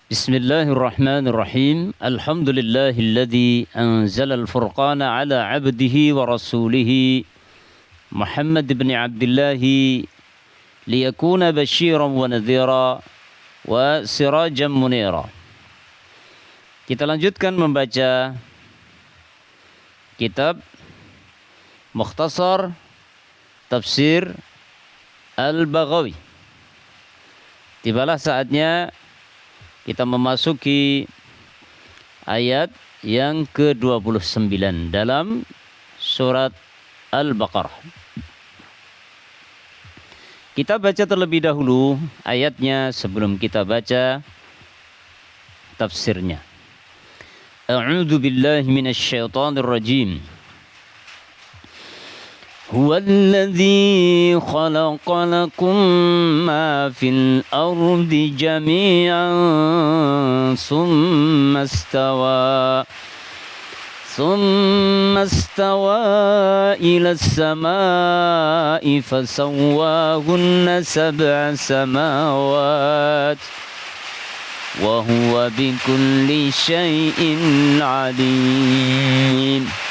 Bismillahirrahmanirrahim. Alhamdulillahilladzi anzalal furqana ala abdihi wa rasulihi Muhammad ibn Abdullah liyakuna basyiran wa nadhira wa sirajan munira. Kita lanjutkan membaca kitab Mukhtasar Tafsir Al-Baghawi. Tibalah saatnya kita memasuki ayat yang ke-29 dalam surat Al-Baqarah. Kita baca terlebih dahulu ayatnya sebelum kita baca tafsirnya. A'udzu billahi minasy syaithanir rajim. هو الذي خلق لكم ما في الأرض جميعا ثم استوى إلى السماء فسواهن سبع سماوات وهو بكل شيء عليم.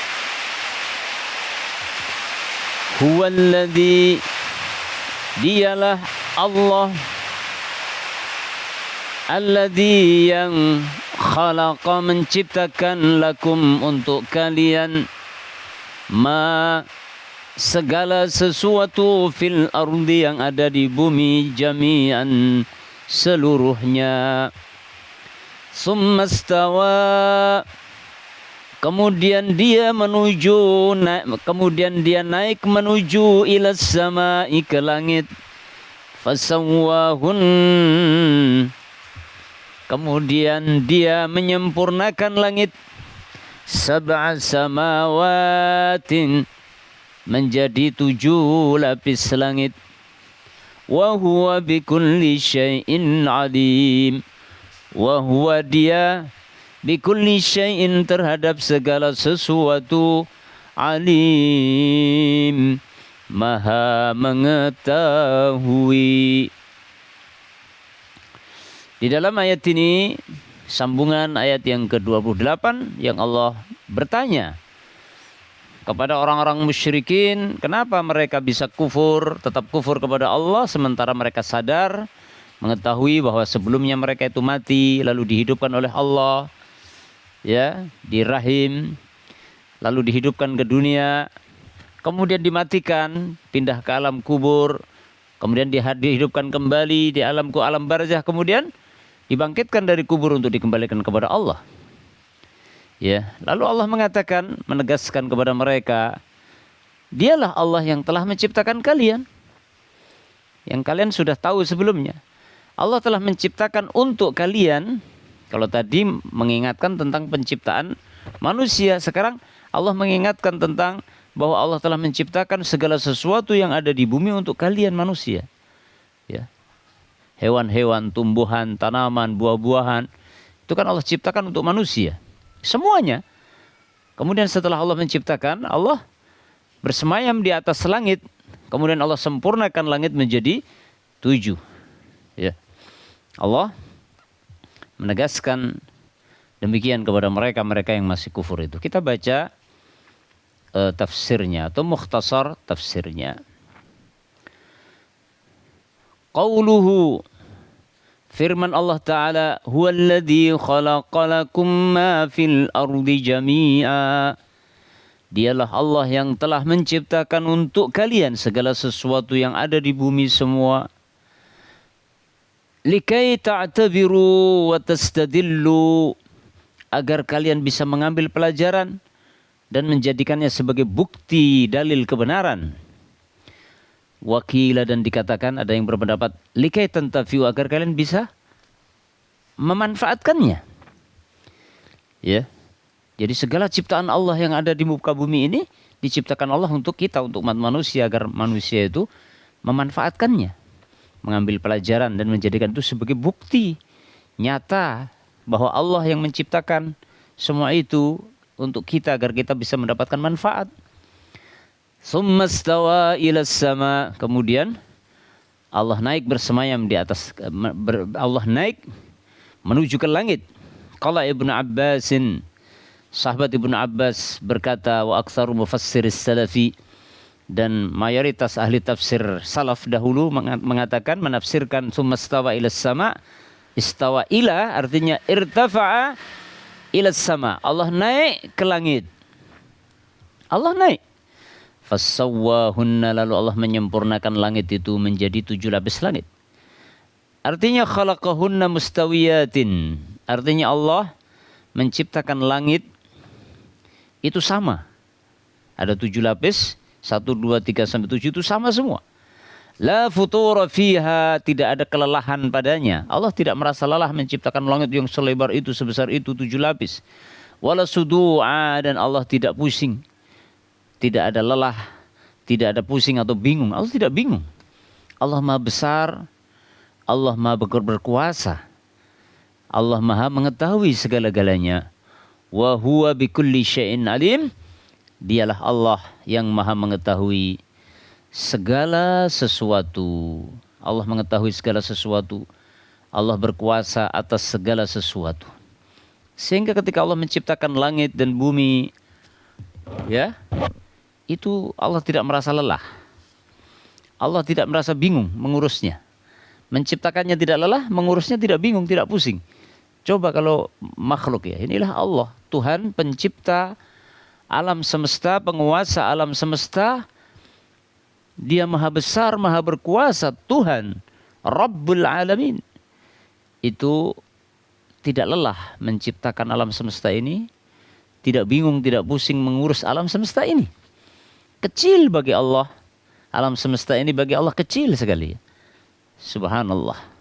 Huwallazi, dialah Allah, alladzi yang khalaqa, menciptakan, lakum, untuk kalian, ma, segala sesuatu, fil ardi, yang ada di bumi, jami'an, seluruhnya. Summa stawa, kemudian dia naik menuju ilas sama'i, ke langit. Fasawwahun, kemudian dia menyempurnakan langit. Sab'a samawatin, menjadi 7 lapis langit. Wa huwa bikulli syai'in alim. Wa huwa, dia, bikulli syai'in, terhadap segala sesuatu, alim, maha mengetahui. Di dalam ayat ini sambungan ayat yang ke-28 yang Allah bertanya kepada orang-orang musyrikin, kenapa mereka bisa kufur, tetap kufur kepada Allah sementara mereka sadar, mengetahui bahwa sebelumnya mereka itu mati lalu dihidupkan oleh Allah, ya, di rahim, lalu dihidupkan ke dunia, kemudian dimatikan, pindah ke alam kubur, kemudian dihidupkan kembali di alam barzah, kemudian dibangkitkan dari kubur untuk dikembalikan kepada Allah. Ya, lalu Allah mengatakan, menegaskan kepada mereka, dialah Allah yang telah menciptakan kalian, yang kalian sudah tahu sebelumnya. Allah telah menciptakan untuk kalian. Kalau tadi mengingatkan tentang penciptaan manusia, sekarang Allah mengingatkan tentang bahwa Allah telah menciptakan segala sesuatu yang ada di bumi untuk kalian manusia. Ya. Hewan-hewan, tumbuhan, tanaman, buah-buahan, itu kan Allah ciptakan untuk manusia. Semuanya. Kemudian setelah Allah menciptakan, Allah bersemayam di atas langit. Kemudian Allah sempurnakan langit menjadi 7. Ya. Allah menegaskan demikian kepada mereka yang masih kufur itu. Kita baca tafsirnya atau mukhtasar tafsirnya. Qauluhu, firman Allah Ta'ala, huwallazi khalaqalakum ma fil ardi jami'a, dialah Allah yang telah menciptakan untuk kalian segala sesuatu yang ada di bumi semua. Likai ta'tabiru wa tastadillu, agar kalian bisa mengambil pelajaran dan menjadikannya sebagai bukti dalil kebenaran. Wakila, dan dikatakan, ada yang berpendapat, likai tantafiu, agar kalian bisa memanfaatkannya. Ya. Jadi segala ciptaan Allah yang ada di muka bumi ini diciptakan Allah untuk kita, untuk umat manusia, agar manusia itu memanfaatkannya, mengambil pelajaran dan menjadikan itu sebagai bukti nyata bahwa Allah yang menciptakan semua itu untuk kita agar kita bisa mendapatkan manfaat. Tsumma stawa ilas sama, kemudian Allah naik bersemayam di atas, Allah naik menuju ke langit. Qala Ibnu Abbasin, sahabat Ibnu Abbas berkata, wa aktsaru mufassiris salafi, dan mayoritas ahli tafsir salaf dahulu mengatakan, menafsirkan tsumma istawa ila sama. Istawa ila artinya irtafa'a ila sama. Allah naik ke langit. Allah naik. Fassawwahunna, lalu Allah menyempurnakan langit itu menjadi 7 lapis langit. Artinya khalaqahunna mustawiyatin. Artinya Allah menciptakan langit itu sama. Ada 7 lapis. 1, 2, 3 sampai 7 itu sama semua. La futura fiha, tidak ada kelelahan padanya. Allah tidak merasa lelah menciptakan langit yang selebar itu, sebesar itu, 7 lapis. Wala sudu'a, dan Allah tidak pusing. Tidak ada lelah, tidak ada pusing atau bingung. Allah tidak bingung. Allah Maha besar, Allah Maha berkuasa. Allah Maha mengetahui segala-galanya. Wa huwa bikulli syai'in alim. Dialah Allah yang Maha mengetahui segala sesuatu. Allah mengetahui segala sesuatu. Allah berkuasa atas segala sesuatu. Sehingga ketika Allah menciptakan langit dan bumi, ya, itu Allah tidak merasa lelah. Allah tidak merasa bingung mengurusnya. Menciptakannya tidak lelah, mengurusnya tidak bingung, tidak pusing. Coba kalau makhluk, ya, inilah Allah, Tuhan pencipta alam semesta, penguasa alam semesta. Dia maha besar, maha berkuasa, Tuhan Rabbul Alamin. Itu tidak lelah menciptakan alam semesta ini, tidak bingung, tidak pusing mengurus alam semesta ini. Kecil bagi Allah, alam semesta ini bagi Allah kecil sekali. Subhanallah.